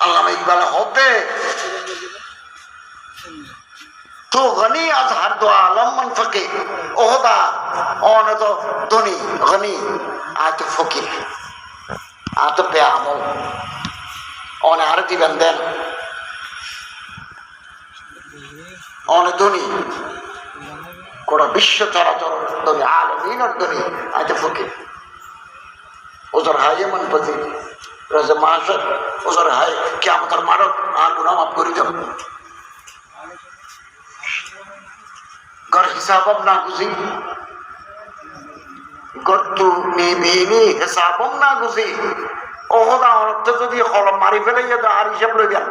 আল্লামা ইকবাল হবে তো গনি আজ হার দো আলম মন ফকে ওহদা অনে তো ধনী গনি আজ তো ফকির আজ তো বেআমল অনে হার দিবেন দেন অনে ধনী গোটা বিশ্ব চরাচর ধনী আলমিনের ধনী আজ তো ফকির ওজর হাই মন পতি রাজা মাসর ওজর হাই কিয়ামতের মারক আর গুনাহ মাফ করে দাও ঘর হিসাবম না গুজি গত্তু নিবিনি হিসাবম না গুজি ওহদা অর্থ যদি কলম মারি ফেলে যেত আর হিসাব লইবেন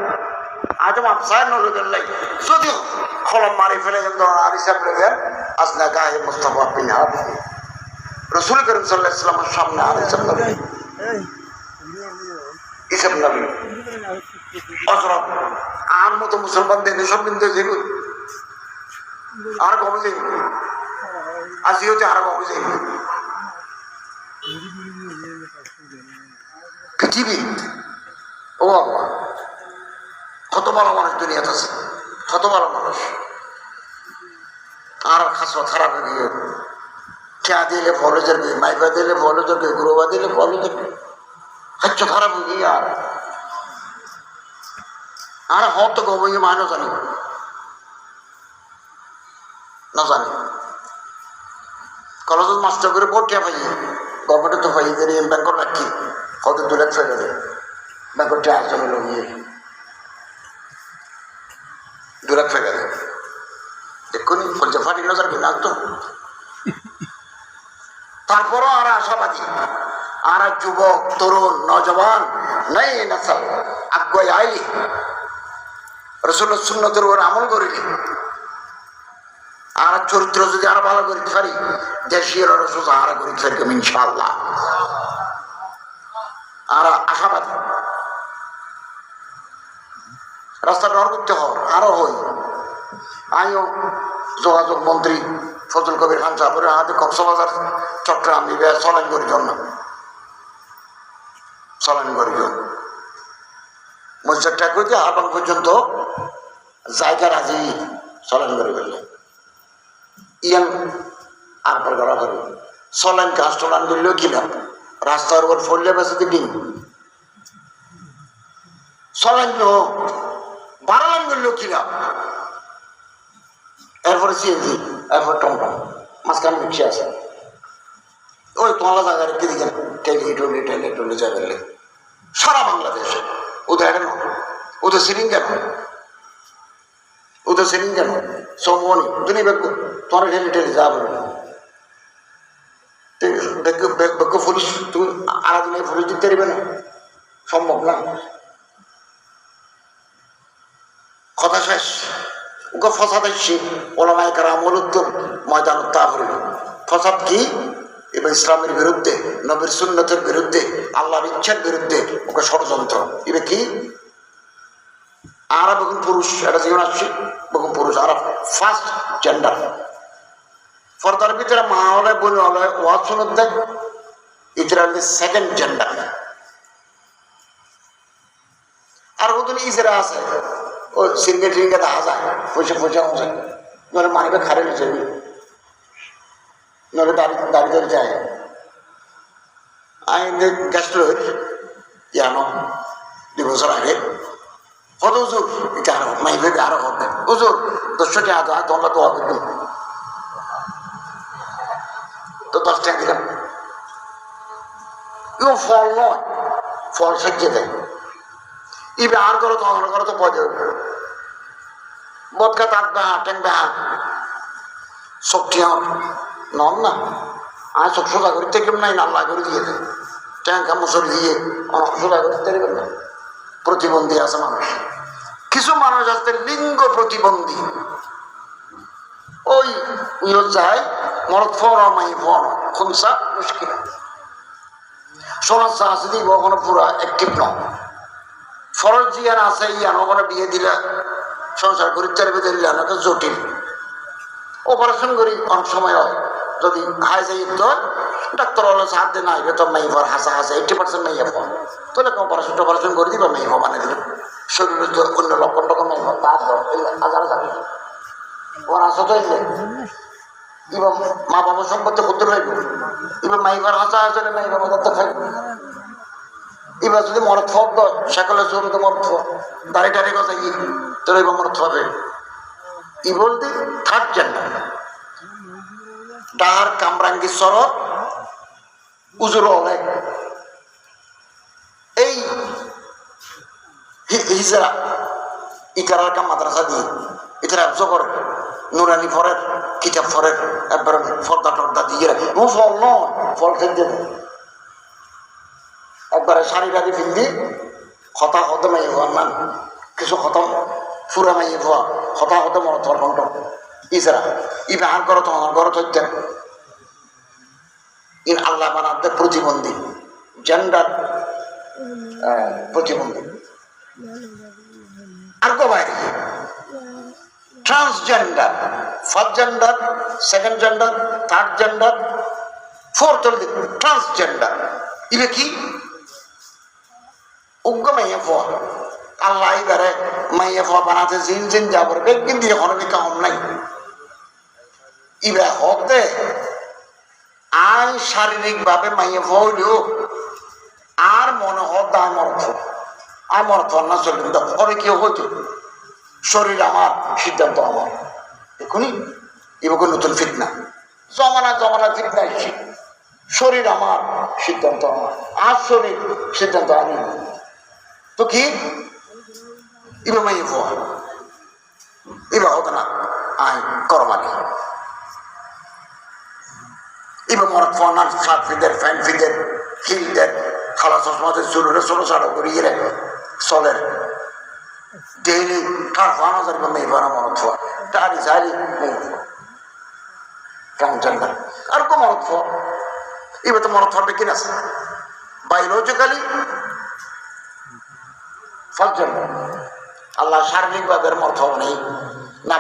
আজ মাপসায় নলইবেন লাই যদি কলম মারি ফেলে যেত আর হিসাব লইবেন আসনা গায়ে মুস্তাফা বিন হাবি রাসূল করিম সাল্লাল্লাহু আলাইহি ওয়াসাল্লামের সামনে আর হিসাব লইবেন হিসাব নবী অজরব আর মতো মুসলমানদের সব বিন্দু যাইব আর কমে যাইব আজি হচ্ছে আর কমে যাইব পৃথিবী ও আল্লাহ কত ভালো মানুষ দুনিয়াতে আছে কত ভালো মানুষ আর খাসা খারাপ হয়ে গিয়ে क्या दिले फॉलो जर गए माइबा दिले फॉलो जर गए गुरुवा दिले फॉलो जर गए अच्छा खराब हो गई यार अरे हो तो गो ये मानो जानी ना जानी कॉलेज मास्टर को रिपोर्ट क्या भाई गवर्नमेंट तो भाई तेरी बैंक और रखी हो तो 2 लाख फेल दे बैंक को चार्ज में लोग ये 2 लाख फेल दे देखो नहीं फल जफाटी नजर के नाक तो তারপরও আর আশাবাদী আর যুবক তরুণ নজওয়ান নাই নসল আগুয়াই আইলি রাসূলের সুন্নতের উপর আমল করিলি আর চরিত্র যদি আর ভালো করে পারি দেশীয় রাসূল আর করে থাকবে ইনশাআল্লাহ আর আশাবাদী রাস্তা ডর করতে হবে আরো হই আইও যোগাযোগ মন্ত্রী ফজল কবির খান সাহেবের হাতে কক্সবাজার চট্টগ্রাম বিভাগ চলান করি জন্য চলান করি মসজিদটা করতে আহ্বান পর্যন্ত জায়গা রাজি চলান করে ফেললে ইয়ান আর পর করা করবে চলান গাছ টলান করলেও কিনা রাস্তার উপর ফললে বেসে ডিম চলান বাড়ালান করলেও কিনা এরপরে সিএনজি এরপর টমটম মাঝখানে রিক্সা আছে ওই তোলা জায়গা রেখে দিকেন টেলি টলি যাবে সারা বাংলাদেশে ওদের কেন ওদের সিরিং কেন সমনি তুমি তোমার টেলি যা বলবে পুলিশ তুমি আলাদা পুলিশ দিতে পারবে না সম্ভব না কথা শেষ ওকে ফসাদ আসছে ওলামায়ে কেরাম উত্তর ময়দান তা হইল ফসাদ কি এবার ইসলামের বিরুদ্ধে নবীর সুন্নতের বিরুদ্ধে আল্লাহর ইচ্ছার বিরুদ্ধে ওকে ষড়যন্ত্র এবার কি আরা বেগুন পুরুষ এটা জীবন আসছে বেগুন পুরুষ আরা ফার্স্ট জেন্ডার ফর্দার ভিতরে মা হলে বোন হলে ওয়াজ সুন্নত দেখ এটা হলে সেকেন্ড জেন্ডার আর ওদের ইজরা আছে ও সিঙ্গে টিঙ্গে দেখা যায় পয়সা যায় নলে মানিবে খারে লিখে নলে দাঁড়িয়ে যায় আমি গ্যাস লই জানো 2 বছর আগে কত হুজুর এটা আরো মাইবে আরো হবে হুজুর 10 টাকা দাও তোমরা দোয়া করবে তো 10 টাকা দিলাম ইউ ফল নয় ফল সাজিয়ে দেয় ইবে আর করো তো পয়সা বদকা থাকবে টেংবে সবটি আমার নন না আমি সব সোজা করি কেমন নাই আল্লাহ করে দিয়ে দেয় ট্যাঙ্কা মুসরি দিয়ে আমার সোজা করতে পারবেন না প্রতিবন্ধী আছে মানুষ কিছু মানুষ আছে লিঙ্গ প্রতিবন্ধী ওই যায় মরদ ফরামাই ফর খুনসা মুশকিল সমাজ আছে দিব ওখানে পুরো অ্যাক্টিভ নয় ফরজ জিয়ান আছে ইয়ান ওখানে বিয়ে দিলে সংসার করি চার বেঁধে দিলে জটিল অপারেশন করি অনেক সময় হয় যদি হাই যাই তো ডাক্তার হলো সাথ দিন আইবে তো মেয়ে ভর হাসা হাসা 80% মেয়ে ভর তাহলে অপারেশন করে দিবা মেয়ে ভর বানিয়ে দিল শরীরে তো অন্য লক্ষণ টক্ষণ মেয়ে ভর তার হাজার হাজার ওর আসো তো এবং মা বাবা সম্পত্তি করতে পারবে এবার মাইবার হাসা আসলে মাইবার মতো থাকবে এবার যদি মরত ফব সকলে জমিতে মরত দাঁড়িয়ে দাঁড়িয়ে কথা ই তোর এবার মরত হবে ই বলতে থাকছেন না ডাহার কামরাঙ্গি সরব উজুর অনেক এই হিজরা ইকারার কাম মাদ্রাসা দিয়ে এটা রাজ্য করে নুরানি ফরের কিতাব ফরের একবার ফর্দা টর্দা দিয়ে ও ফল নয় ফল খেতে একবারে শাড়ি টাড়ি ফিন্দি হতা হতে মাইয়ে হওয়ার নাম কিছু খতম ফুরা মাইয়ে হওয়া হতা হতে মনে তোর ঘন্ট ইসরা ই বাহার করো তো আমার ঘর ধরতে ইন আল্লাহ বানাতে প্রতিবন্ধী জেন্ডার প্রতিবন্ধী আর কো বাইরে transgender first gender second gender third gender fourth transgender ইবে কি উগ্র মাইয়া ফোয়া আল্লাহ এবারে মাইয়া ফোয়া বানাতে জিন জিন যাবার বেগিন দিয়ে কোনো কাম নাই ইবা হতে আই শারীরিক ভাবে মাইয়া ফোয়া হইলেও আর মনে হত আমার অর্থ না চলবেন তো পরে কেউ হতো শরীর আমার সিদ্ধান্ত আমার এখনই এবার নতুন ফিতনা জমানা ফিতনা এসেছি শরীর আমার সিদ্ধান্ত আমার আর শরীর সিদ্ধান্ত আমি তো কি এবার মাইয়ে ফোয়া এবার হতো না আই করমানি এবার মরত ফোয়ার শার্ট ফিদের ফ্যান ফিদের হিল দেন খালা চশমাদের চুলুরে ছোটো ছাড়ো করিয়ে চলের ডেইলি কার ফানা যাবে মেয়ে বানা মরত ফোয়া টাড়ি ঝাড়ি মেয়ে ফোয়া ট্রান্সজেন্ডার আর কো মরত ফোয়া এবার তো মরত ফোয়ার কিনা আছে বায়োলজিক্যালি ফার্স্ট জেন্ডার আল্লাহ শারীরিকভাবে মরত হওয়া নেই না